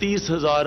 30,000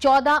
14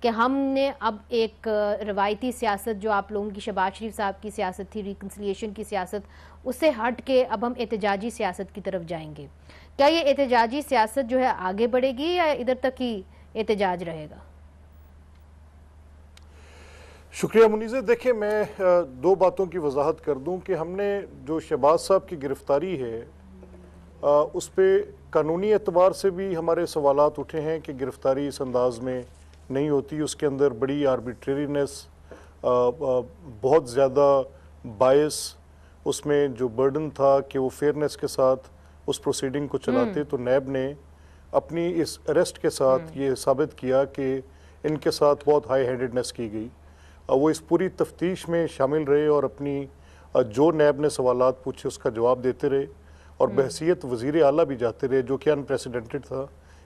کہ ہم نے اب ایک روایتی سیاست جو آپ لوگوں کی شہباز شریف صاحب کی سیاست تھی، ریکنسلیشن کی سیاست، اس سے ہٹ کے اب ہم احتجاجی سیاست کی طرف جائیں گے؟ کیا یہ احتجاجی سیاست جو ہے آگے بڑھے گی یا ادھر تک ہی احتجاج رہے گا؟ شکریہ منیزہ. دیکھیں میں دو باتوں کی وضاحت کر دوں کہ ہم نے جو شہباز صاحب کی گرفتاری ہے اس پہ قانونی اعتبار سے بھی ہمارے سوالات اٹھے ہیں کہ گرفتاری اس انداز میں نہیں ہوتی، اس کے اندر بڑی آربیٹریرینس، بہت زیادہ بائس، اس میں جو برڈن تھا کہ وہ فیئرنس کے ساتھ اس پروسیڈنگ کو چلاتے. تو نیب نے اپنی اس اریسٹ کے ساتھ یہ ثابت کیا کہ ان کے ساتھ بہت ہائی ہینڈڈنس کی گئی. وہ اس پوری تفتیش میں شامل رہے اور اپنی جو نیب نے سوالات پوچھے اس کا جواب دیتے رہے اور بحیثیت وزیر اعلیٰ بھی جاتے رہے، جو کہ انپریسیڈنٹڈ تھا،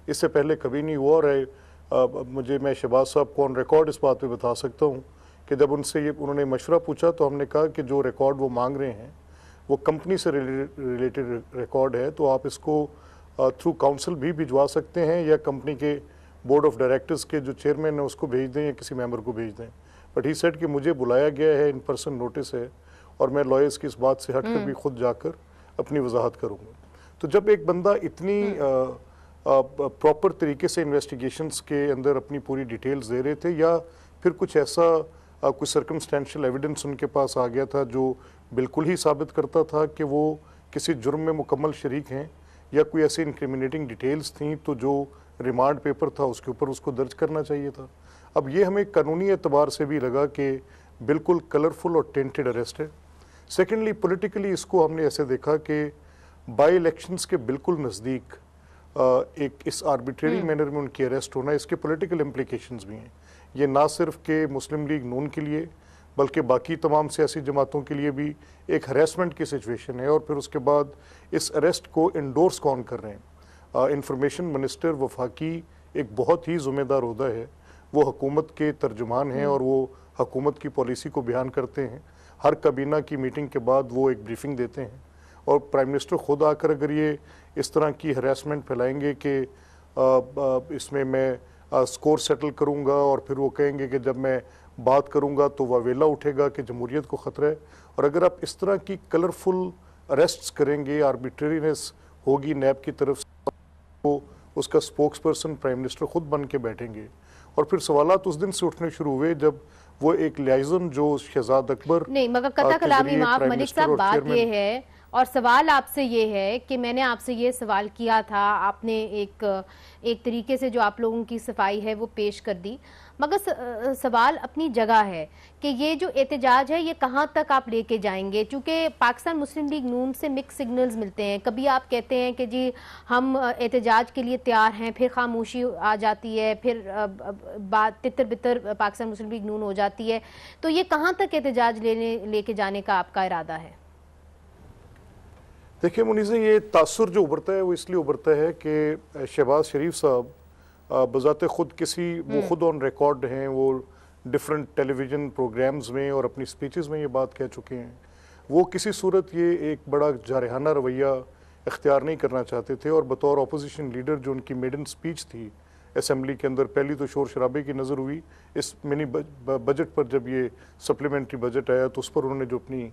اس سے پہلے کبھی نہیں ہوا. اور میں شہباز صاحب کو آن ریکارڈ اس بات پہ بتا سکتا ہوں کہ جب ان سے انہوں نے مشورہ پوچھا تو ہم نے کہا کہ جو ریکارڈ وہ مانگ رہے ہیں وہ کمپنی سے ریلیٹڈ ریکارڈ ہے، تو آپ اس کو تھرو کاؤنسل بھی بھجوا سکتے ہیں یا کمپنی کے بورڈ آف ڈائریکٹرز کے جو چیئرمین ہیں اس کو بھیج دیں یا کسی ممبر کو بھیج دیں. بٹ ہی سیڈ کہ مجھے بلایا گیا ہے، ان پرسن نوٹس ہے، اور میں لائرز کی اس بات سے ہٹ کر بھی خود جا کر اپنی وضاحت کروں گا. تو جب ایک بندہ اتنی پراپر طریقے سے انویسٹیگیشنز کے اندر اپنی پوری ڈیٹیلز دے رہے تھے، یا پھر کچھ ایسا کوئی سرکمسٹینشل ایویڈنس ان کے پاس آ گیا تھا جو بالکل ہی ثابت کرتا تھا کہ وہ کسی جرم میں مکمل شریک ہیں، یا کوئی ایسی انکریمنیٹنگ ڈیٹیلز تھیں، تو جو ریمانڈ پیپر تھا اس کے اوپر اس کو درج کرنا چاہیے تھا. اب یہ ہمیں قانونی اعتبار سے بھی لگا کہ بالکل کلرفل اور ٹینٹڈ اریسٹ ہے. سیکنڈلی پولیٹیکلی اس کو ہم نے ایسے دیکھا کہ بائی الیکشنز کے بالکل نزدیک ایک اس آربیٹریری مینر میں ان کی اریسٹ ہونا، اس کے پولیٹیکل امپلیکیشنز بھی ہیں. یہ نہ صرف کہ مسلم لیگ نون کے لیے بلکہ باقی تمام سیاسی جماعتوں کے لیے بھی ایک ہریسمنٹ کی سچویشن ہے. اور پھر اس کے بعد اس اریسٹ کو انڈورس کون کر رہے ہیں؟ انفارمیشن منسٹر وفاقی ایک بہت ہی ذمہ دار عہدہ ہے، وہ حکومت کے ترجمان ہیں اور وہ حکومت کی پالیسی کو بیان کرتے ہیں. ہر کابینہ کی میٹنگ کے بعد وہ ایک بریفنگ دیتے ہیں، اور پرائم منسٹر خود آ کر اگر یہ اس طرح کی ہراسمنٹ پھیلائیں گے کہ اس میں سکور سیٹل کروں گا، اور پھر وہ کہیں گے کہ جب میں بات کروں گا تو واویلا اٹھے گا کہ جمہوریت کو خطرہ ہے. اور اگر آپ اس طرح کی کلرفل اریسٹس کریں گے، آربیٹرینس ہوگی نیب کی طرف سے، تو اس کا سپوکس پرسن پرائم منسٹر خود بن کے بیٹھیں گے. اور پھر سوالات اس دن سے اٹھنے شروع ہوئے جب وہ ایک لیائزن جو شہزاد اکبر نہیں، مگر قطع کلامی معاف ملک صاحب، بات یہ ہے اور سوال آپ سے یہ ہے کہ میں نے آپ سے یہ سوال کیا تھا، آپ نے ایک طریقے سے جو آپ لوگوں کی صفائی ہے وہ پیش کر دی، مگر سوال اپنی جگہ ہے کہ یہ جو احتجاج ہے یہ کہاں تک آپ لے کے جائیں گے؟ چونکہ پاکستان مسلم لیگ نون سے مکس سگنلز ملتے ہیں. کبھی آپ کہتے ہیں کہ جی ہم احتجاج کے لیے تیار ہیں، پھر خاموشی آ جاتی ہے، پھر بات تتر بتر پاکستان مسلم لیگ نون ہو جاتی ہے. تو یہ کہاں تک احتجاج لے کے جانے کا آپ کا ارادہ ہے؟ دیکھیں منیزہ، یہ تاثر جو ابھرتا ہے وہ اس لیے ابھرتا ہے کہ شہباز شریف صاحب بذات خود وہ خود آن ریکارڈ ہیں، وہ ڈیفرنٹ ٹیلی ویژن پروگرامز میں اور اپنی سپیچز میں یہ بات کہہ چکے ہیں. وہ کسی صورت یہ ایک بڑا جارحانہ رویہ اختیار نہیں کرنا چاہتے تھے، اور بطور اپوزیشن لیڈر جو ان کی میڈن سپیچ تھی اسمبلی کے اندر، پہلی تو شور شرابے کی نظر ہوئی اس منی بجٹ پر. جب یہ سپلیمنٹری بجٹ آیا تو اس پر انہوں نے جو اپنی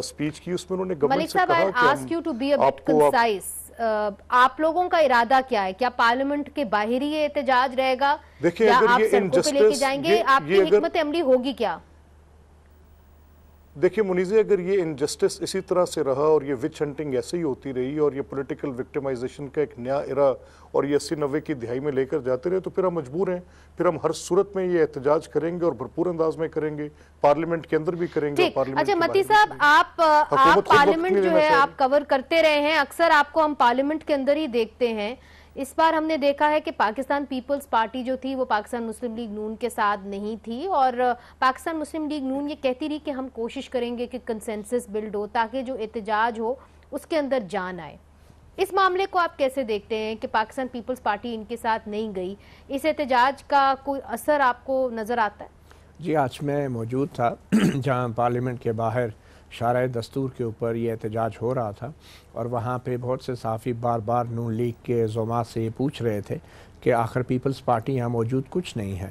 سپیچ کی، اس میں انہوں نے گورنمنٹ سے کہا کہ آپ لوگوں کا ارادہ کیا ہے؟ کیا پارلیمنٹ کے باہر ہی احتجاج رہے گا یا آپ سڑکوں پہ لے کے جائیں گے؟ آپ کی حکمت عملی ہوگی کیا؟ دیکھیں منیزہ، اگر یہ انجسٹس اسی طرح سے رہا اور یہ وچ ہنٹنگ ایسے ہی ہوتی رہی اور یہ پولیٹیکل وکٹمائزیشن کا ایک نیا ایرا اور یہ 80-90 کی دہائی میں لے کر جاتے رہے، تو پھر ہم مجبور ہیں، پھر ہم ہر صورت میں یہ احتجاج کریں گے اور بھرپور انداز میں کریں گے، پارلیمنٹ کے اندر بھی کریں گے. اچھا متی صاحب، آپ پارلیمنٹ جو ہے آپ کور کرتے رہے ہیں، اکثر آپ کو ہم پارلیمنٹ کے اندر ہی دیکھتے ہیں. اس بار ہم نے دیکھا ہے کہ پاکستان پیپلز پارٹی جو تھی وہ پاکستان مسلم لیگ نون کے ساتھ نہیں تھی، اور پاکستان مسلم لیگ نون یہ کہتی رہی کہ ہم کوشش کریں گے کہ کنسنسس بلڈ ہو تاکہ جو احتجاج ہو اس کے اندر جان آئے. اس معاملے کو آپ کیسے دیکھتے ہیں کہ پاکستان پیپلز پارٹی ان کے ساتھ نہیں گئی؟ اس احتجاج کا کوئی اثر آپ کو نظر آتا ہے؟ جی، آج میں موجود تھا جہاں پارلیمنٹ کے باہر شارع دستور کے اوپر یہ احتجاج ہو رہا تھا، اور وہاں پہ بہت سے صحافی بار بار نون لیگ کے زعماء سے یہ پوچھ رہے تھے کہ آخر پیپلز پارٹی یہاں موجود کچھ نہیں ہے،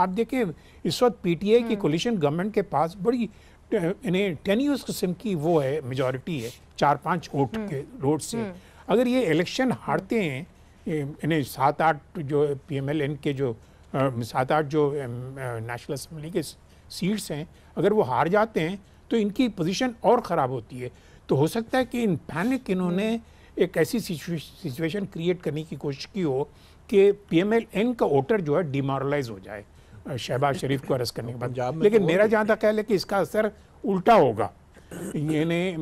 آپ دیکھیں اس وقت پی ٹی آئی کی کولیشن گورنمنٹ کے پاس بڑی ٹینیوس قسم کی وہ ہے، میجورٹی ہے 4-5 ووٹ کے روڈ سے. اگر یہ الیکشن ہارتے ہیں، انہیں 7-8 جو پی ایم ایل این کے جو 7-8 جو نیشنل اسمبلی کے سیٹس ہیں، اگر وہ ہار جاتے ہیں تو ان کی پوزیشن اور خراب ہوتی ہے. تو ہو سکتا ہے کہ انہوں نے ایک ایسی سچویشن کریٹ کرنے کی کوشش کی ہو کہ پی ایم ایل این کا ووٹر جو ہے ڈیمورلائز ہو جائے شہباز شریف کو اریسٹ کرنے کے بعد. لیکن میرا جہاں تک خیال ہے کہ اس کا اثر الٹا ہوگا، یعنی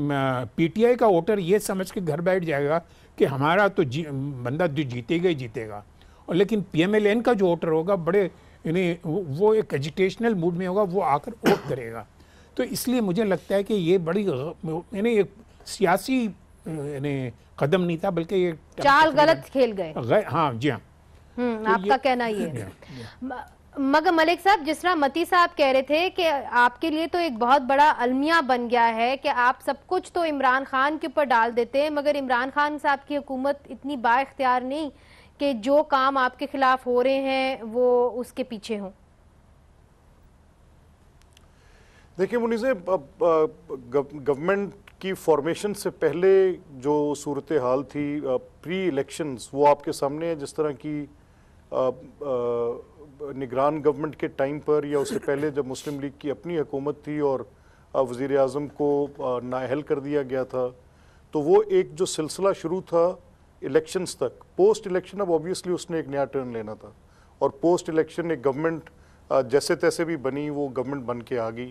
پی ٹی آئی کا ووٹر یہ سمجھ کے گھر بیٹھ جائے گا کہ ہمارا تو بندہ جیتے گا ہی جیتے گا، اور لیکن پی ایم ایل این کا جو ووٹر ہوگا بڑے یعنی وہ ایک ایجیٹیشنل موڈ میں ہوگا، وہ آ کر ووٹ کرے گا. تو اس لیے مجھے لگتا ہے کہ یہ بڑی یعنی ایک سیاسی یعنی قدم نہیں تھا، بلکہ یہ چال غلط کھیل گئے. ہاں جی ہاں، آپ کا کہنا یہ ہے. مگر ملک صاحب، جس طرح متی صاحب کہہ رہے تھے کہ آپ کے لیے تو ایک بہت بڑا المیہ بن گیا ہے کہ آپ سب کچھ تو عمران خان کے اوپر ڈال دیتے ہیں، مگر عمران خان صاحب کی حکومت اتنی با اختیار نہیں کہ جو کام آپ کے خلاف ہو رہے ہیں وہ اس کے پیچھے ہوں. دیکھیں منیزے، گورنمنٹ کی فارمیشن سے پہلے جو صورتحال تھی پری الیکشنز وہ آپ کے سامنے ہے. جس طرح کی نگران گورنمنٹ کے ٹائم پر یا اس سے پہلے جب مسلم لیگ کی اپنی حکومت تھی اور وزیر اعظم کو نااہل کر دیا گیا تھا، تو وہ ایک جو سلسلہ شروع تھا الیکشنز تک. پوسٹ الیکشن اب اوبیسلی اس نے ایک نیا ٹرن لینا تھا، اور پوسٹ الیکشن ایک گورنمنٹ جیسے تیسے بھی بنی، وہ گورنمنٹ بن کے آ گئی.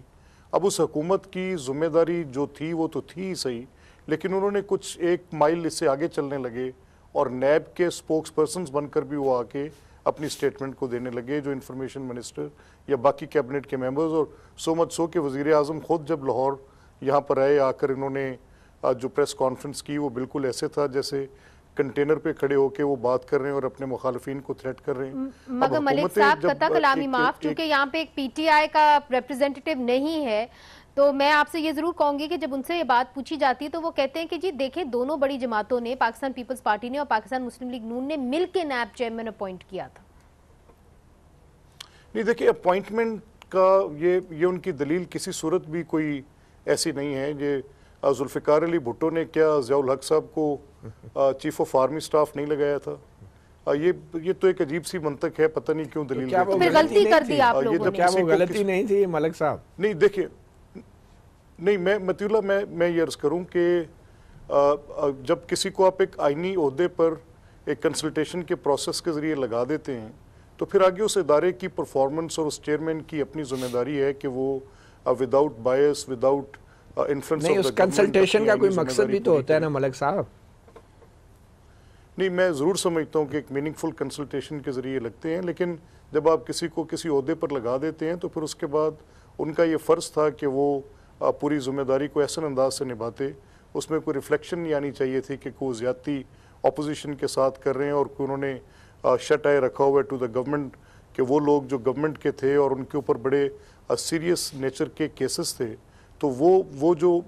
اب اس حکومت کی ذمہ داری جو تھی وہ تو تھی ہی صحیح، لیکن انہوں نے کچھ ایک مائل اس سے آگے چلنے لگے اور نیب کے سپوکس پرسنز بن کر بھی وہ آ کے اپنی سٹیٹمنٹ کو دینے لگے، جو انفارمیشن منسٹر یا باقی کیبنٹ کے ممبرز. اور سو مچ سو کہ وزیر اعظم خود جب لاہور یہاں پر آئے، آ کر انہوں نے جو پریس کانفرنس کی وہ بالکل ایسے تھا جیسے کنٹینر پہ کھڑے ہو کے وہ بات کر رہے ہیں اور اپنے مخالفین کو تھریٹ کر رہے ہیں. مگر ملک صاحب قطع کلامی معاف، چونکہ یہاں پہ ایک پی ٹی آئی کا ریپرزینٹیٹیو نہیں ہے، تو میں آپ سے یہ ضرور کہوں گی کہ جب ان سے یہ بات پوچھی جاتی ہے تو وہ کہتے ہیں کہ جی دیکھیں دونوں بڑی جماعتوں نے، پاکستان پیپلز پارٹی نے اور پاکستان مسلم لیگ نون نے مل کے نیب چیئرمین اپوائنٹ کیا تھا. نہیں دیکھیں، اپوائنٹمنٹ کا یہ ان کی دلیل کسی صورت بھی کوئی ایسی نہیں ہے. یہ ذوالفقار علی بھٹو نے کیا ضیاء الحق صاحب کو چیف آف آرمی سٹاف نہیں لگایا تھا؟ یہ تو ایک عجیب سی منطق ہے، پتہ نہیں کیوں دلیل تو پھر غلطی کر دی آپ لوگوں نے. کیا وہ غلطی نہیں تھی ملک صاحب؟ نہیں دیکھیں، نہیں میں مطیع اللہ میں یہ عرض کروں کہ جب کسی کو آپ ایک آئینی عہدے پر ایک کنسلٹیشن کے پروسیس کے ذریعے لگا دیتے ہیں تو پھر آگے اس ادارے کی پرفارمنس اور اس چیئرمین کی اپنی ذمہ داری ہے کہ وہ وداؤٹ بائس، وداؤٹ انفلوئنس نہیں، اس کنسلٹیشن کا کوئی مقصد بھی تو ہوتا ہے نا ملک صاحب. نہیں، میں ضرور سمجھتا ہوں کہ ایک میننگ فل کنسلٹیشن کے ذریعے لگتے ہیں، لیکن جب آپ کسی کو کسی عہدے پر لگا دیتے ہیں تو پھر اس کے بعد ان کا یہ فرض تھا کہ وہ پوری ذمہ داری کو احسن انداز سے نبھاتے. اس میں کوئی ریفلیکشن نہیں آنی چاہیے تھی کہ کوئی زیادتی اپوزیشن کے ساتھ کر رہے ہیں اور انہوں نے شٹ آئے رکھا ہوا ہے ٹو دا گورنمنٹ کہ وہ لوگ جو گورنمنٹ کے تھے اور ان کے اوپر بڑے سیریس نیچر کے کیسز تھے، تو وہ جو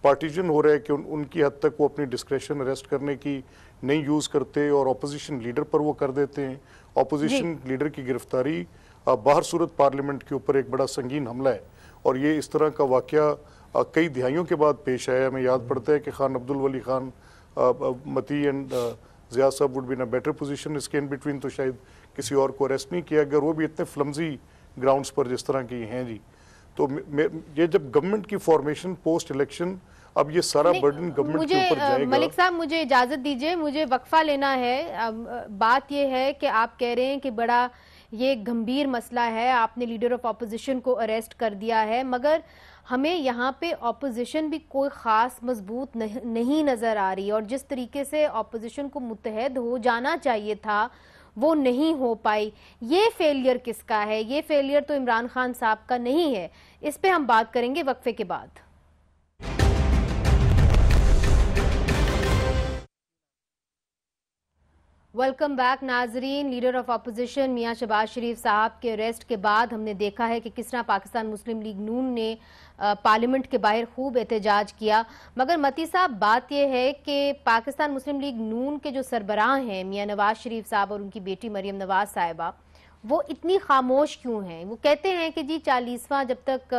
پارٹیجن ہو رہا ہے کہ ان کی حد تک وہ اپنی ڈسکریشن اریسٹ کرنے کی نہیں یوز کرتے اور اپوزیشن لیڈر پر وہ کر دیتے ہیں. اپوزیشن لیڈر کی گرفتاری باہر صورت پارلیمنٹ کے اوپر ایک بڑا سنگین حملہ ہے، اور یہ اس طرح کا واقعہ کئی دہائیوں کے بعد پیش آیا. ہمیں یاد پڑتا ہے کہ خان عبد الولی خان، متی اینڈ ضیاء صاحب would be in a better position اس کے ان بٹوین تو شاید کسی اور کو اریسٹ نہیں کیا اگر وہ بھی اتنے فلمزی گراؤنڈز پر جس طرح کی ہیں. جی تو یہ جب گورنمنٹ کی فارمیشن پوسٹ الیکشن، اب یہ سارا برڈن گورنمنٹ کے اوپر جائے گا. ملک صاحب مجھے اجازت دیجئے، مجھے وقفہ لینا ہے. بات یہ ہے کہ آپ کہہ رہے ہیں کہ بڑا یہ گھمبیر مسئلہ ہے، آپ نے لیڈر آف اپوزیشن کو اریسٹ کر دیا ہے، مگر ہمیں یہاں پہ اپوزیشن بھی کوئی خاص مضبوط نہیں نظر آ رہی، اور جس طریقے سے اپوزیشن کو متحد ہو جانا چاہیے تھا وہ نہیں ہو پائی. یہ فیلئر کس کا ہے؟ یہ فیلئر تو عمران خان صاحب کا نہیں ہے. اس پہ ہم بات کریں گے وقفے کے بعد. ویلکم بیک ناظرین. لیڈر آف اپوزیشن میاں شہباز شریف صاحب کے اریسٹ کے بعد ہم نے دیکھا ہے کہ کس طرح پاکستان مسلم لیگ نون نے پارلیمنٹ کے باہر خوب احتجاج کیا، مگر متی صاحب بات یہ ہے کہ پاکستان مسلم لیگ نون کے جو سربراہ ہیں میاں نواز شریف صاحب اور ان کی بیٹی مریم نواز صاحبہ، وہ اتنی خاموش کیوں ہیں؟ وہ کہتے ہیں کہ جی 40واں جب تک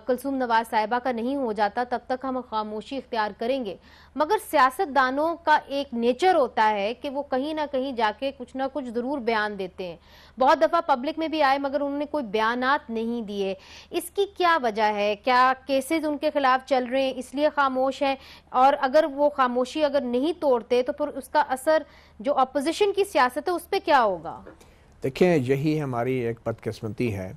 کلثوم نواز صاحبہ کا نہیں ہو جاتا تب تک ہم خاموشی اختیار کریں گے، مگر سیاست دانوں کا ایک نیچر ہوتا ہے کہ وہ کہیں نہ کہیں جا کے کچھ نہ کچھ ضرور بیان دیتے ہیں. بہت دفعہ پبلک میں بھی آئے مگر انہوں نے کوئی بیانات نہیں دیے. اس کی کیا وجہ ہے؟ کیا کیسز ان کے خلاف چل رہے ہیں اس لیے خاموش ہیں؟ اور اگر وہ خاموشی اگر نہیں توڑتے تو پھر اس کا اثر جو اپوزیشن کی سیاست ہے اس پہ کیا ہوگا؟ دیکھیں، یہی ہماری ایک بدقسمتی ہے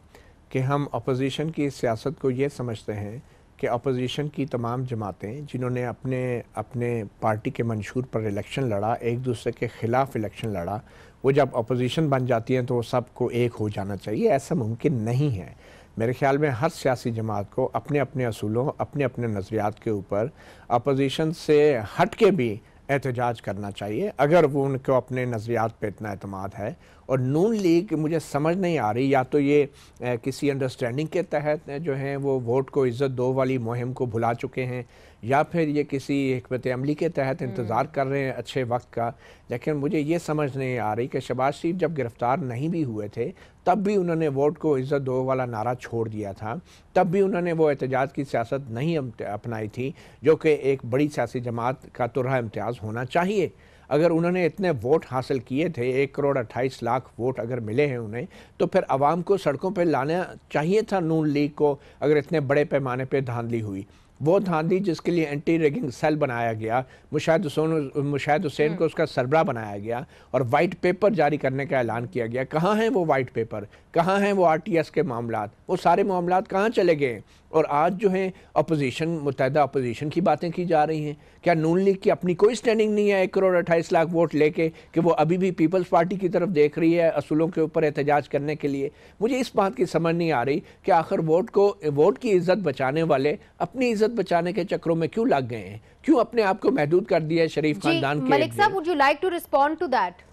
کہ ہم اپوزیشن کی سیاست کو یہ سمجھتے ہیں کہ اپوزیشن کی تمام جماعتیں جنہوں نے اپنے پارٹی کے منشور پر الیکشن لڑا، ایک دوسرے کے خلاف الیکشن لڑا، وہ جب اپوزیشن بن جاتی ہیں تو وہ سب کو ایک ہو جانا چاہیے. ایسا ممکن نہیں ہے. میرے خیال میں ہر سیاسی جماعت کو اپنے اپنے اصولوں، اپنے اپنے نظریات کے اوپر اپوزیشن سے ہٹ کے بھی احتجاج کرنا چاہیے اگر وہ ان کو اپنے نظریات پہ اتنا اعتماد ہے. اور نون لیگ مجھے سمجھ نہیں آ رہی، یا تو یہ کسی انڈرسٹینڈنگ کے تحت جو ہیں وہ ووٹ کو عزت دو والی مہم کو بھلا چکے ہیں، یا پھر یہ کسی حکمت عملی کے تحت انتظار کر رہے ہیں اچھے وقت کا. لیکن مجھے یہ سمجھ نہیں آ رہی کہ شہباز شریف جب گرفتار نہیں بھی ہوئے تھے تب بھی انہوں نے ووٹ کو عزت دو والا نعرہ چھوڑ دیا تھا، تب بھی انہوں نے وہ احتجاج کی سیاست نہیں اپنائی تھی جو کہ ایک بڑی سیاسی جماعت کا طرح امتیاز ہونا چاہیے. اگر انہوں نے اتنے ووٹ حاصل کیے تھے، 1.28 کروڑ ووٹ اگر ملے ہیں انہیں، تو پھر عوام کو سڑکوں پہ لانا چاہیے تھا نون لیگ کو. اگر اتنے بڑے پیمانے پہ دھاندلی ہوئی، وہ دھاندلی جس کے لیے اینٹی ریگنگ سیل بنایا گیا، مشاہد حسین کو اس کا سربراہ بنایا گیا اور وائٹ پیپر جاری کرنے کا اعلان کیا گیا، کہاں ہیں وہ وائٹ پیپر؟ کہاں ہیں وہ RTS کے معاملات؟ وہ سارے معاملات کہاں چلے گئے؟ اور آج جو ہیں اپوزیشن، متحدہ اپوزیشن کی باتیں کی جا رہی ہیں. کیا نون لیگ کی اپنی کوئی سٹینڈنگ نہیں ہے 1.28 ووٹ لے کے کہ وہ ابھی بھی پیپلز پارٹی کی طرف دیکھ رہی ہے اصولوں کے اوپر احتجاج کرنے کے لیے؟ مجھے اس بات کی سمجھ نہیں آ رہی کہ آخر ووٹ کی عزت بچانے والے اپنی عزت بچانے کے چکروں میں کیوں لگ گئے ہیں؟ کیوں اپنے آپ کو محدود کر دیا ہے شریف خاندان کے؟ ملک صاحب، would you like to respond to that؟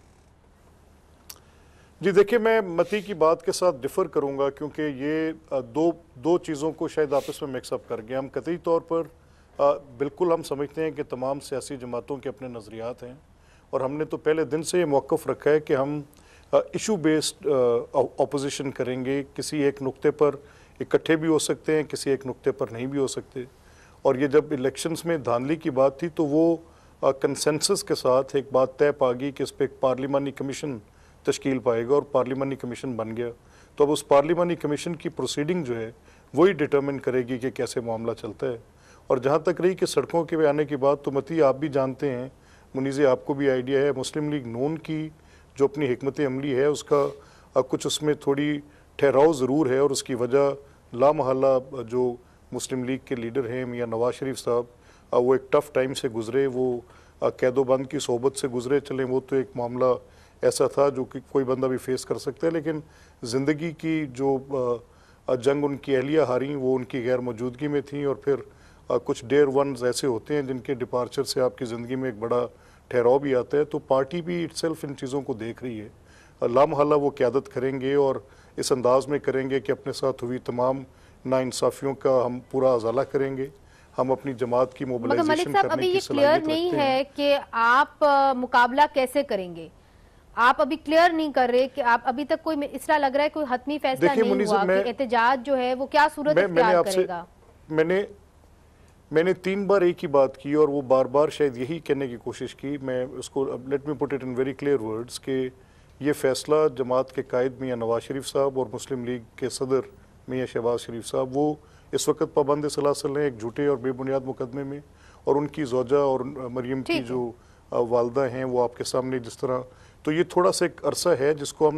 جی دیکھیں، میں متی کی بات کے ساتھ ڈیفر کروں گا کیونکہ یہ دو چیزوں کو شاید آپس میں مکس اپ کر گئے. ہم قطعی طور پر بالکل ہم سمجھتے ہیں کہ تمام سیاسی جماعتوں کے اپنے نظریات ہیں، اور ہم نے تو پہلے دن سے یہ موقف رکھا ہے کہ ہم ایشو بیسڈ اپوزیشن کریں گے. کسی ایک نقطے پر اکٹھے بھی ہو سکتے ہیں، کسی ایک نقطے پر نہیں بھی ہو سکتے. اور یہ جب الیکشنز میں دھاندلی کی بات تھی تو وہ کنسنسس کے ساتھ ایک بات طے پا گئی کہ اس پہ ایک پارلیمانی کمیشن تشکیل پائے گا، اور پارلیمانی کمیشن بن گیا. تو اب اس پارلیمانی کمیشن کی پروسیڈنگ جو ہے وہی ڈٹرمن کرے گی کہ کیسے معاملہ چلتا ہے. اور جہاں تک رہی کہ سڑکوں کے آنے کی بات، تو متی آپ بھی جانتے ہیں، منیزے آپ کو بھی آئیڈیا ہے، مسلم لیگ نون کی جو اپنی حکمت عملی ہے اس کا کچھ اس میں تھوڑی ٹھہراؤ ضرور ہے، اور اس کی وجہ لامحالہ جو مسلم لیگ کے لیڈر ہیں میاں نواز شریف صاحب، وہ ایک ٹف ٹائم سے گزرے، وہ قید و بند کی صحبت سے گزرے. چلیں وہ تو ایک معاملہ ایسا تھا جو کہ کوئی بندہ بھی فیس کر سکتا ہے، لیکن زندگی کی جو جنگ ان کی اہلیہ ہاریں وہ ان کی غیر موجودگی میں تھیں. اور پھر کچھ ڈیئر ونز ایسے ہوتے ہیں جن کے ڈپارچر سے آپ کی زندگی میں ایک بڑا ٹھہراؤ بھی آتا ہے. تو پارٹی بھی اٹ سیلف ان چیزوں کو دیکھ رہی ہے. لامحالہ وہ قیادت کریں گے اور اس انداز میں کریں گے کہ اپنے ساتھ ہوئی تمام ناانصافیوں کا ہم پورا ازالہ کریں گے. ہم اپنی جماعت کی موبلائزیشن کرنے کی صلاحیت رکھتے ہیں. ابھی یہ کلیئر نہیں ہے کہ آپ مقابلہ کیسے کریں گے. آپ ابھی کلیئر نہیں کر رہے کہ آپ ابھی تک کوئی اس طرح لگ رہا ہے کوئی حتمی فیصلہ نہیں ہوا کہ احتجاج جو ہے وہ کیا صورت اختیار کرے گا. میں نے 3 بار ایک ہی بات کی اور وہ بار بار شاید یہی کہنے کی کوشش کی. میں اس کو let me put it in very clear words کہ یہ فیصلہ جماعت کے قائد میاں نواز شریف صاحب اور مسلم لیگ کے صدر میاں شہباز شریف صاحب وہ اس وقت پابند سلاسل ہیں ایک جھوٹے اور بے بنیاد مقدمے میں، اور ان کی زوجہ اور مریم کی جو والدہ ہیں وہ آپ کے سامنے جس طرح. تو یہ تھوڑا سا ایک عرصہ ہے جس کو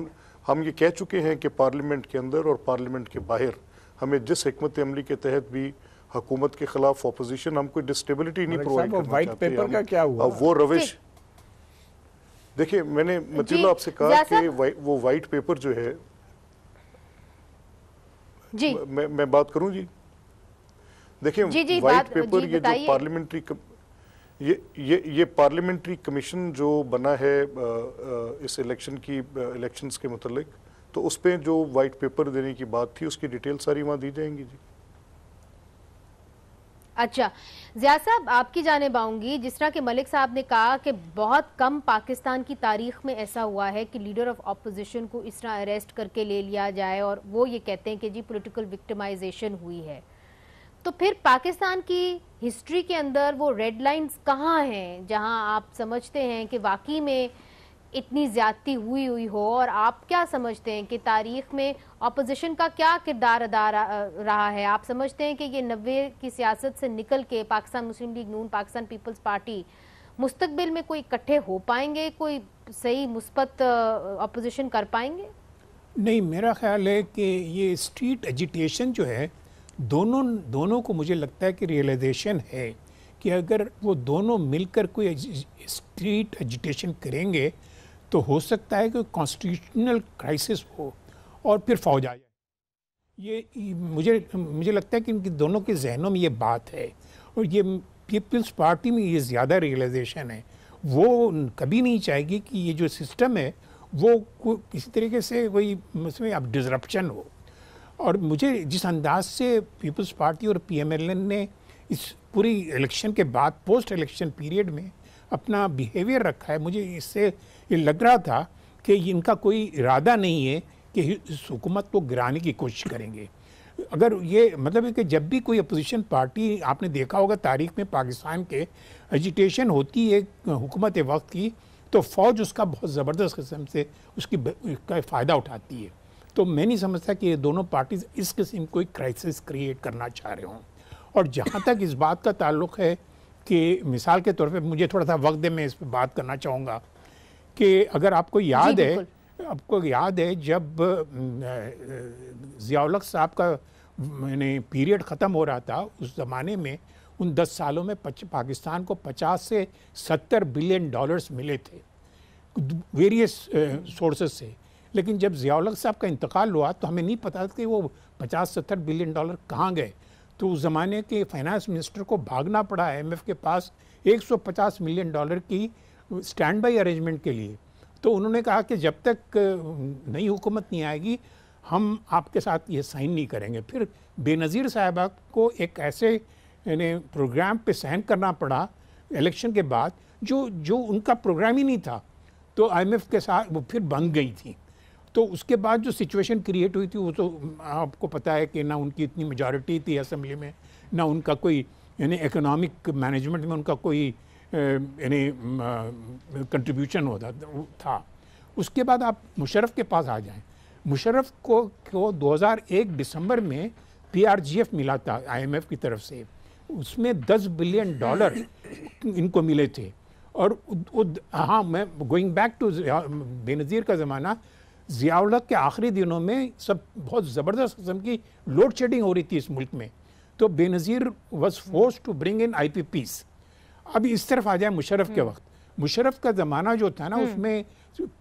ہم یہ کہہ چکے ہیں کہ پارلیمنٹ کے اندر اور پارلیمنٹ کے باہر ہمیں جس حکمت عملی کے تحت بھی حکومت کے خلاف اپوزیشن، ہم کوئی ڈسٹیبلٹی نہیں پرووائڈ کرنا وائٹ پیپر کا کیا ہوا؟ وہ روش دیکھیں، میں نے مطلب آپ سے کہا کہ وہ وائٹ پیپر جو ہے، میں بات کروں جی. دیکھیں وائٹ پیپر یہ جو پارلیمنٹری یہ پارلیمنٹری کمیشن جو بنا ہے اس الیکشنز کے متعلق، تو اس پہ جو وائٹ پیپر دینے کی بات تھی اس کی ڈیٹیل ساری وہاں دی جائیں گی جی. اچھا ضیاء صاحب آپ کی جانب آؤں گی. جس طرح کہ ملک صاحب نے کہا کہ بہت کم پاکستان کی تاریخ میں ایسا ہوا ہے کہ لیڈر آف اپوزیشن کو اس طرح اریسٹ کر کے لے لیا جائے اور وہ یہ کہتے ہیں کہ جی پولیٹیکل وکٹمائزیشن ہوئی ہے. تو پھر پاکستان کی ہسٹری کے اندر وہ ریڈ لائنز کہاں ہیں جہاں آپ سمجھتے ہیں کہ واقعی میں اتنی زیادتی ہوئی ہو؟ اور آپ کیا سمجھتے ہیں کہ تاریخ میں اپوزیشن کا کیا کردار ادا رہا ہے؟ آپ سمجھتے ہیں کہ یہ 90 کی سیاست سے نکل کے پاکستان مسلم لیگ نون، پاکستان پیپلز پارٹی مستقبل میں کوئی اکٹھے ہو پائیں گے، کوئی صحیح مثبت اپوزیشن کر پائیں گے؟ نہیں، میرا خیال ہے کہ یہ اسٹریٹ ایجیٹیشن جو ہے دونوں کو مجھے لگتا ہے کہ ریئلائزیشن ہے کہ اگر وہ دونوں مل کر کوئی اسٹریٹ ایجیٹیشن کریں گے تو ہو سکتا ہے کہ کانسٹیٹیوشنل کرائسس ہو اور پھر فوج آ جائے. یہ مجھے لگتا ہے کہ ان کی دونوں کے ذہنوں میں یہ بات ہے، اور یہ پیپلز پارٹی میں یہ زیادہ ریئلائزیشن ہے. وہ کبھی نہیں چاہے گی کہ یہ جو سسٹم ہے وہ کسی طریقے سے کوئی اس میں اب ڈسرپشن ہو. اور مجھے جس انداز سے پیپلز پارٹی اور پی ایم ایل این نے اس پوری الیکشن کے بعد پوسٹ الیکشن پیریڈ میں اپنا بیہیویئر رکھا ہے، مجھے اس سے یہ لگ رہا تھا کہ ان کا کوئی ارادہ نہیں ہے کہ اس حکومت کو گرانے کی کوشش کریں گے. اگر یہ مطلب ہے کہ جب بھی کوئی اپوزیشن پارٹی، آپ نے دیکھا ہوگا تاریخ میں پاکستان کے ایجیٹیشن ہوتی ہے حکومت وقت کی، تو فوج اس کا بہت زبردست قسم سے اس کا فائدہ اٹھاتی ہے. تو میں نہیں سمجھتا کہ یہ دونوں پارٹیز اس قسم کوئی کرائسس کریٹ کرنا چاہ رہے ہوں. اور جہاں تک اس بات کا تعلق ہے کہ مثال کے طور پہ مجھے تھوڑا سا وقت دے، میں اس پہ بات کرنا چاہوں گا کہ اگر آپ کو یاد ہے جب ضیاء الحق صاحب کا پیریڈ ختم ہو رہا تھا، اس زمانے میں ان 10 سالوں میں پاکستان کو 50 سے 70 بلین ڈالرز ملے تھے ویریس سورسز سے. لیکن جب ضیاء الحق صاحب کا انتقال ہوا تو ہمیں نہیں پتا کہ وہ 50-70 بلین ڈالر کہاں گئے. تو اس زمانے کے فائنانس منسٹر کو بھاگنا پڑا آئی ایم ایف کے پاس 150 ملین ڈالر کی سٹینڈ بائی ارینجمنٹ کے لیے. تو انہوں نے کہا کہ جب تک نئی حکومت نہیں آئے گی ہم آپ کے ساتھ یہ سائن نہیں کریں گے. پھر بے نظیر صاحبہ کو ایک ایسے پروگرام پہ سائن کرنا پڑا الیکشن کے بعد جو ان کا پروگرام ہی نہیں تھا. تو آئی ایم ایف کے ساتھ وہ پھر بن گئی تھی. تو اس کے بعد جو سچویشن کریٹ ہوئی تھی وہ تو آپ کو پتہ ہے کہ نہ ان کی اتنی میجورٹی تھی اسمبلی میں، نہ ان کا کوئی اکنامک مینجمنٹ میں ان کا کوئی کنٹریبیوشن ہوتا تھا. اس کے بعد آپ مشرف کے پاس آ جائیں. مشرف کو 2001 دسمبر میں پی آر جی ایف ملا تھا آئی ایم ایف کی طرف سے، اس میں 10 بلین ڈالر ان کو ملے تھے. اور ہاں، میں گوئنگ بیک ٹو بے نظیر کا زمانہ، ضیاء الحق کے آخری دنوں میں سب بہت زبردست قسم کی لوڈ شیڈنگ ہو رہی تھی اس ملک میں. تو بے نظیر واز فورس ٹو برنگ ان آئی پی پیس. اب اس طرف آ جائے مشرف کے وقت. مشرف کا زمانہ جو تھا نا، اس میں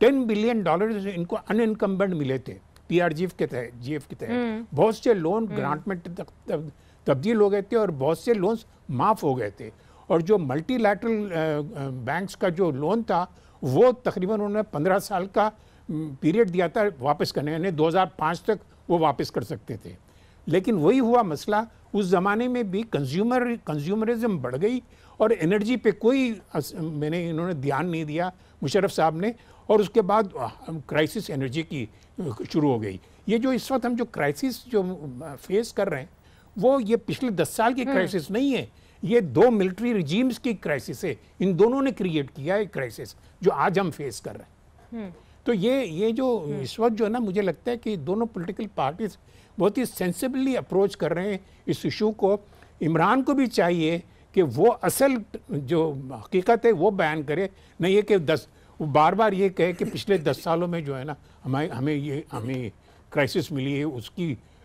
10 بلین ڈالر ان کو ان انکمبرڈ ملے تھے پی آر جی ایف کے تحت. بہت سے لون گرانٹ میں تبدیل ہو گئے تھے اور بہت سے لونز معاف ہو گئے تھے. اور جو ملٹی لیٹرل بینکس کا جو لون تھا وہ تقریباً انہوں نے 15 سال کا پیریڈ دیا تھا واپس کرنے، یعنی 2005 تک وہ واپس کر سکتے تھے. لیکن وہی ہوا مسئلہ، اس زمانے میں بھی کنزیومرزم بڑھ گئی اور انرجی پہ کوئی انہوں نے دھیان نہیں دیا مشرف صاحب نے. اور اس کے بعد کرائسس انرجی کی شروع ہو گئی. یہ جو اس وقت ہم جو کرائسس جو فیس کر رہے ہیں وہ یہ پچھلے 10 سال کی کرائسس نہیں ہے، یہ 2 ملٹری ریجیمز کی کرائسس ہے. ان دونوں نے کریٹ کیا ہے کرائسس جو آج ہم فیس کر رہے ہیں. تو یہ جو اس وقت جو ہے نا، مجھے لگتا ہے کہ دونوں پولیٹیکل پارٹیز بہت ہی سینسیبلی اپروچ کر رہے ہیں اس ایشو کو. عمران کو بھی چاہیے کہ وہ اصل جو حقیقت ہے وہ بیان کرے، نہ یہ کہ بار بار یہ کہے کہ پچھلے 10 سالوں میں جو ہے نا ہمیں کرائسس ملی ہے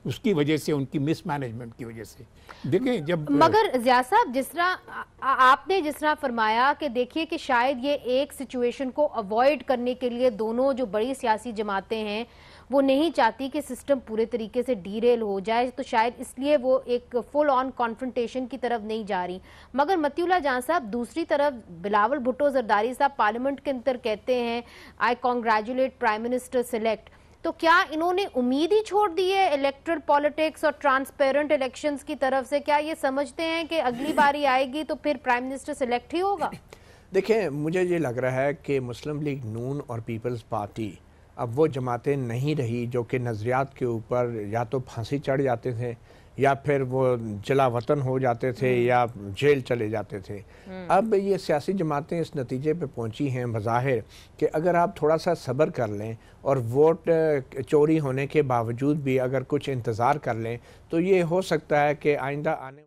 اس کی وجہ سے، ان کی مس مینجمنٹ کی وجہ سے. دیکھیں جب مگر ضیاء صاحب جس طرح آپ نے فرمایا کہ دیکھیے کہ شاید یہ ایک سچویشن کو اوائڈ کرنے کے لیے دونوں جو بڑی سیاسی جماعتیں ہیں وہ نہیں چاہتی کہ سسٹم پورے طریقے سے ڈی ریل ہو جائے، تو شاید اس لیے وہ ایک فل آن کانفرنٹیشن کی طرف نہیں جا رہی. مگر متی اللہ جان صاحب دوسری طرف بلاول بھٹو زرداری صاحب پارلیمنٹ کے اندر کہتے ہیں آئی کانگریچولیٹ پرائم منسٹر سلیکٹ تو کیا انہوں نے امید ہی چھوڑ دی ہے الیکٹرل پالیٹکس اور ٹرانسپیرنٹ الیکشنز کی طرف سے؟ کیا یہ سمجھتے ہیں کہ اگلی باری آئے گی تو پھر پرائم منسٹر سلیکٹ ہی ہوگا؟ دیکھیں مجھے یہ لگ رہا ہے کہ مسلم لیگ نون اور پیپلز پارٹی اب وہ جماعتیں نہیں رہی جو کہ نظریات کے اوپر یا تو پھانسی چڑھ جاتے تھے یا پھر وہ جلا وطن ہو جاتے تھے یا جیل چلے جاتے تھے۔ اب یہ سیاسی جماعتیں اس نتیجے پہ پہنچی ہیں بظاہر کہ اگر آپ تھوڑا سا صبر کر لیں اور ووٹ چوری ہونے کے باوجود بھی اگر کچھ انتظار کر لیں تو یہ ہو سکتا ہے کہ آئندہ آنے والا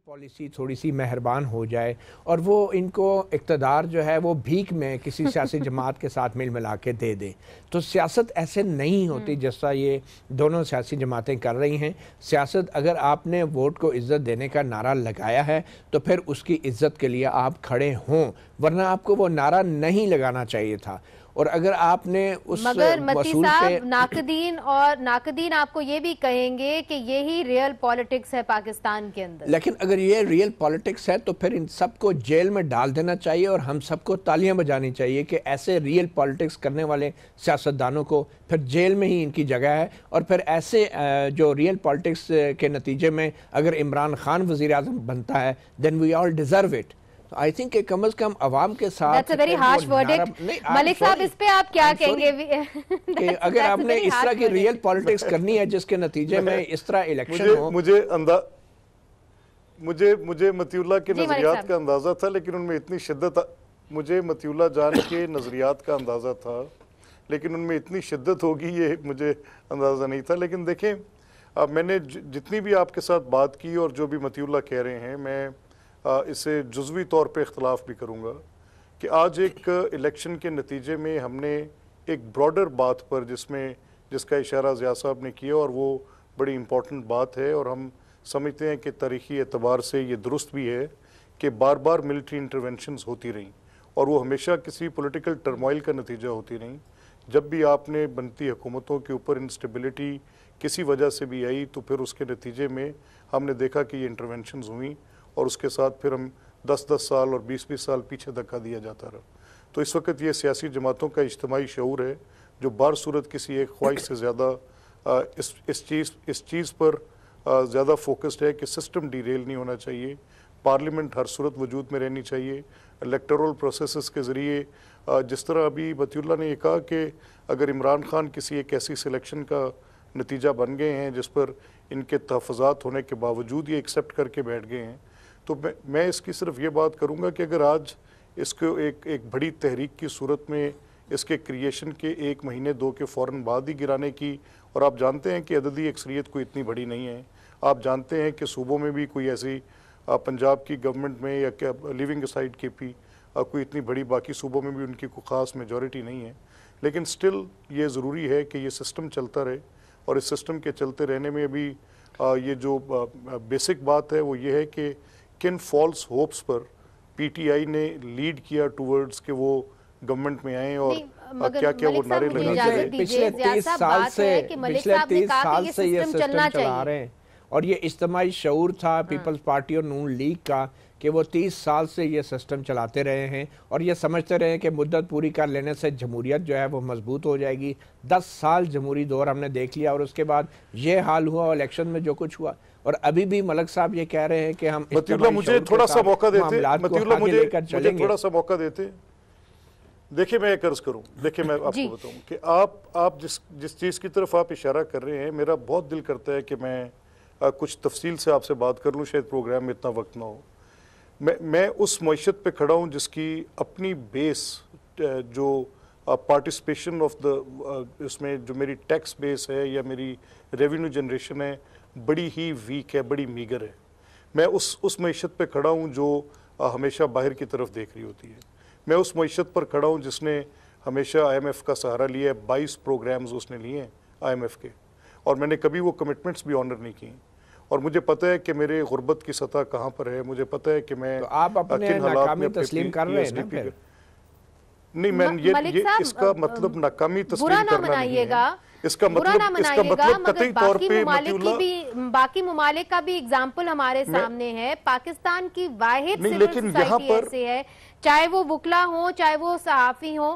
پالیسی تھوڑی سی مہربان ہو جائے اور وہ ان کو اقتدار جو ہے وہ بھیک میں کسی سیاسی جماعت کے ساتھ مل ملا کے دے دے۔ تو سیاست ایسے نہیں ہوتی جس طرح یہ دونوں سیاسی جماعتیں کر رہی ہیں۔ سیاست اگر آپ نے ووٹ کو عزت دینے کا نعرہ لگایا ہے تو پھر اس کی عزت کے لیے آپ کھڑے ہوں، ورنہ آپ کو وہ نعرہ نہیں لگانا چاہیے تھا۔ اور اگر آپ نے اس مگر متی صاحب ناقدین آپ کو یہ بھی کہیں گے کہ یہی ریئل پالیٹکس ہے پاکستان کے اندر، لیکن اگر یہ ریئل پالیٹکس ہے تو پھر ان سب کو جیل میں ڈال دینا چاہیے اور ہم سب کو تالیاں بجانی چاہیے کہ ایسے ریئل پالیٹکس کرنے والے سیاستدانوں کو پھر جیل میں ہی ان کی جگہ ہے۔ اور پھر ایسے جو ریئل پالیٹکس کے نتیجے میں اگر عمران خان وزیر اعظم بنتا ہے then we all deserve it۔ I think کہ کم از کم عوام کے ساتھ That's a very harsh verdict۔ ملک صاحب اس پہ آپ کیا کہیں گے؟ کہ اگر آپ نے اس طرح کی ریئل پالیٹکس کرنی ہے جس کے نتیجے میں اس طرح الیکشن ہو۔ مجھے متی اللہ کے نظریات کا اندازہ تھا لیکن ان میں اتنی شدت، مجھے متی اللہ جان کے نظریات کا اندازہ تھا لیکن ان میں اتنی شدت ہوگی یہ مجھے اندازہ نہیں تھا۔ لیکن دیکھیں میں نے جتنی بھی آپ کے ساتھ بات کی اور جو بھی متی اللہ کہہ رہے ہیں میں اسے جزوی طور پہ اختلاف بھی کروں گا کہ آج ایک الیکشن کے نتیجے میں ہم نے ایک براڈر بات پر جس کا اشارہ ضیاء صاحب نے کیا اور وہ بڑی امپورٹنٹ بات ہے اور ہم سمجھتے ہیں کہ تاریخی اعتبار سے یہ درست بھی ہے کہ بار بار ملٹری انٹرونشنز ہوتی رہیں اور وہ ہمیشہ کسی پولیٹیکل ٹرموائل کا نتیجہ ہوتی رہیں۔ جب بھی آپ نے بنتی حکومتوں کے اوپر انسٹیبلٹی کسی وجہ سے بھی آئی تو پھر اس کے نتیجے میں ہم نے دیکھا کہ یہ انٹرونشنز ہوئیں اور اس کے ساتھ پھر ہم 10 سال اور 20 سال پیچھے دھکا دیا جاتا رہا۔ تو اس وقت یہ سیاسی جماعتوں کا اجتماعی شعور ہے جو بار صورت کسی ایک خواہش سے زیادہ اس چیز پر زیادہ فوکسڈ ہے کہ سسٹم ڈیریل نہیں ہونا چاہیے، پارلیمنٹ ہر صورت وجود میں رہنی چاہیے، الیکٹورل پروسیسز کے ذریعے جس طرح ابھی متی اللہ نے یہ کہا کہ اگر عمران خان کسی ایک ایسی سلیکشن کا نتیجہ بن گئے ہیں جس پر ان کے تحفظات ہونے کے باوجود یہ ایکسیپٹ کر کے بیٹھ گئے ہیں تو میں اس کی صرف یہ بات کروں گا کہ اگر آج اس کو ایک بڑی تحریک کی صورت میں اس کے کریشن کے 1 مہینے 2 کے فوراً بعد ہی گرانے کی، اور آپ جانتے ہیں کہ عددی اکثریت کوئی اتنی بڑی نہیں ہے، آپ جانتے ہیں کہ صوبوں میں بھی کوئی ایسی پنجاب کی گورنمنٹ میں یا لیونگ اسائڈ کے پی کوئی اتنی بڑی، باقی صوبوں میں بھی ان کی کوئی خاص میجورٹی نہیں ہے، لیکن سٹل یہ ضروری ہے کہ یہ سسٹم چلتا رہے اور اس سسٹم کے چلتے رہنے میں ابھی یہ جو بیسک بات ہے وہ یہ ہے کہ کن false hopes per P T I نے لیڈ کیا ٹورڈز کہ وہ گورنمنٹ میں آئیں اور کیا وہ نعرے لگاتے رہے۔ پچھلے 30 سال سے یہ سسٹم چلا رہے ہیں اور یہ اجتماعی شعور تھا پیپلز پارٹی اور نون لیگ کا کہ وہ 30 سال سے یہ سسٹم چلاتے رہے ہیں اور یہ سمجھتے رہے کہ مدت پوری کر لینے سے جمہوریت جو ہے وہ مضبوط ہو جائے گی۔ 10 سال جمہوری دور ہم نے دیکھ لیا اور اس کے بعد یہ حال ہوا الیکشن میں جو کچھ ہوا، اور ابھی بھی ملک صاحب یہ کہہ رہے ہیں کہ ہم مجھے تھوڑا سا موقع دیتے دیکھیں میں ایک عرض کروں، دیکھیں میں آپ کو بتاؤں کہ آپ جس چیز کی طرف آپ اشارہ کر رہے ہیں میرا بہت دل کرتا ہے کہ میں کچھ تفصیل سے آپ سے بات کر لوں، شاید پروگرام میں اتنا وقت نہ ہو۔ میں اس معیشت پہ کھڑا ہوں جس کی اپنی بیس جو پارٹیسپیشن آف اس میں جو میری ٹیکس بیس ہے یا میری ریونیو جنریشن ہے بڑی ہی ویک ہے، بڑی میگر ہے۔ میں اس معیشت پہ کھڑا ہوں جو ہمیشہ باہر کی طرف دیکھ رہی ہوتی ہے۔ میں اس معیشت پر کھڑا ہوں جس نے ہمیشہ آئی ایم ایف کا سہارا لیا ہے، 22 پروگرامز اس نے لیے ہیں آئی ایم ایف کے، اور میں نے کبھی وہ کمٹمنٹس بھی آنر نہیں کی، اور مجھے پتہ ہے کہ میرے غربت کی سطح کہاں پر ہے، مجھے پتہ ہے کہ میں آپ اپنے ناکامی تسلیم کر رہے ہیں نا پھر؟ نہیں، میں اس کا مطلب ناکامی تسلیم کرنا نہیں ہے، اس کا مطلب قطعی طور پہ باقی ممالک کا بھی اگزامپل ہمارے سامنے ہے۔ پاکستان کی واحد سول سوسائٹی ایسے ہے، چاہے وہ وکلا ہوں چاہے وہ صحافی ہوں،